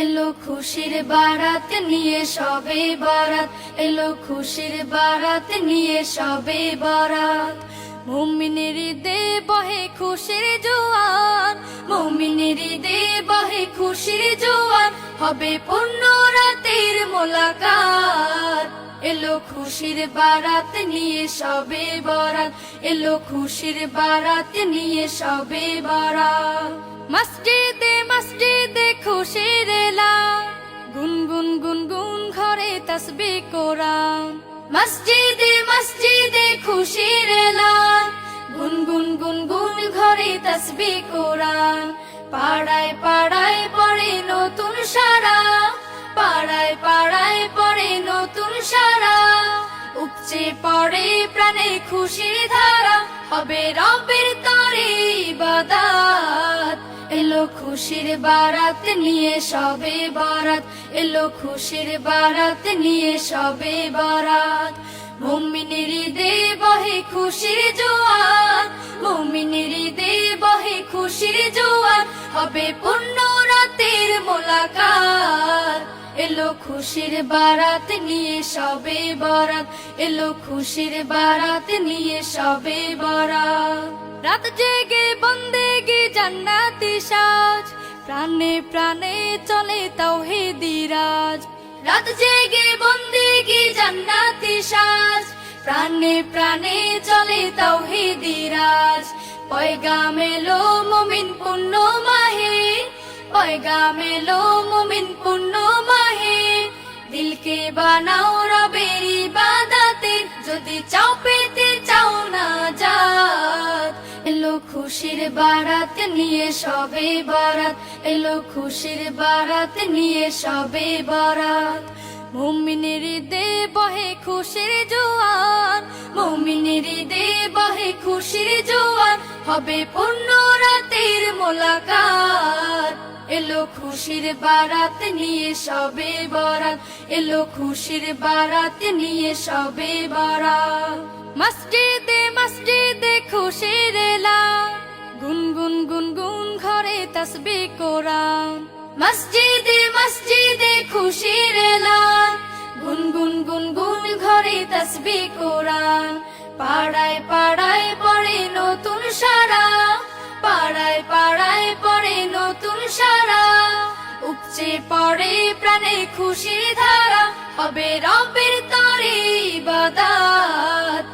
এলো খুশির বারাত নিয়ে সবে বরাত, এলো খুশির বারাত নিয়ে সবে বরাত। মুমিনের ঈদে বহে খুশির জোয়ার, মুমিনের ঈদে বহে খুশির জোয়ার, হবে পূর্ণ রাতের মোলাকাত। এলো খুশির বারাত নিয়ে সবে বরাত, এলো খুশির বারাত নিয়ে সবে বরাত। মসজিদে মসজিদে খুশির এলান, গুনগুন গুনগুন ঘরে তাসবিহ কোরআন। মসজিদে মসজিদে খুশির এলান, গুনগুন গুনগুন ঘরে তাসবিহ কোরআন। পাড়ায় পাড়ায় পড়ে নতুন সারা, পাড়ায় পাড়ায় পড়ে নতুন সারা। উপচে পড়ে প্রাণে খুশির ধারা, হবে রবের তরে ইবাদত। এলো খুশির বারাত নিয়ে সবে বরাত, এলো খুশির বারাত নিয়ে সবে বরাত। মুমিনের ঈদে বহে খুশির জোয়ার, মুমিনের ঈদে বহে খুশির জোয়ার, হবে পূর্ণ রাতের মোলাকাত। এলো খুশির বারাত নিয়ে সবে বরাত, এলো খুশির বারাত নিয়ে সবে বরাত। রাত জেগে বন্দেগি জান্নাতি সাজ, প্রাণে প্রাণে চলে তাওহীদি রাজ। রাত জেগে বন্দেগি জান্নাতি সাজ, প্রাণে প্রাণে চলে তাওহীদি রাজ। পয়গাম এলো মুমিন পূর্ণ মাহে, পয়গাম এলো মুমিন পূর্ণ মাহে। দিলকে বানাও রবের ইবাদতের, যদি চাও পেতে চাও না জাত। এলো খুশির বারাত নিয়ে সবে বরাত, এলো খুশির বারাত নিয়ে সবে বরাত। মুমিনের ঈদে বহে খুশির জোয়ার, মুমিনের ঈদে বহে খুশির জোয়ার, হবে পূর্ণ রাতের মোলাকাত। এলো খুশির বারাত নিয়ে সবে বরাত, এলো খুশির বারাত নিয়ে সবে বরাত। মসজিদে মসজিদে খুশির এলান, গুনগুন গুনগুন ঘরে তাসবিহ কোরআন। মসজিদে মসজিদে খুশির এলান, গুনগুন গুনগুন ঘরে তাসবিহ কোরআন। পাড়ায় পাড়ায় পড়ে নতুন সারা, পাড়ায় পাড়ায় পড়ে নতুন সারা। উপচে পড়ে প্রাণে খুশির ধারা, হবে রবের তরে ইবাদত।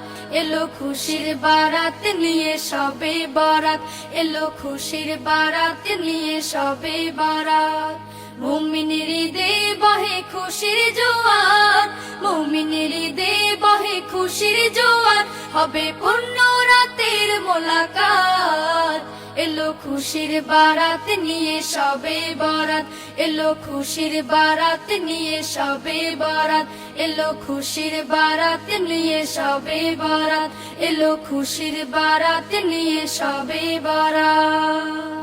এলো খুশির বারাত নিয়ে সবে বরাত, এলো খুশির বারাত নিয়ে সবে বরাত। মুমিনের ঈদে বহে খুশির জোয়ার, মুমিনের ঈদে বহে খুশির জোয়ার, হবে পূর্ণ রাতের মোলাকাত। এলো খুশির বারাত নিয়ে সবে বরাত, এলো খুশির বারাত নিয়ে সবে বরাত, এলো খুশির বারাত নিয়ে সবে বরাত, এলো খুশির বারাত নিয়ে সবে বরাত।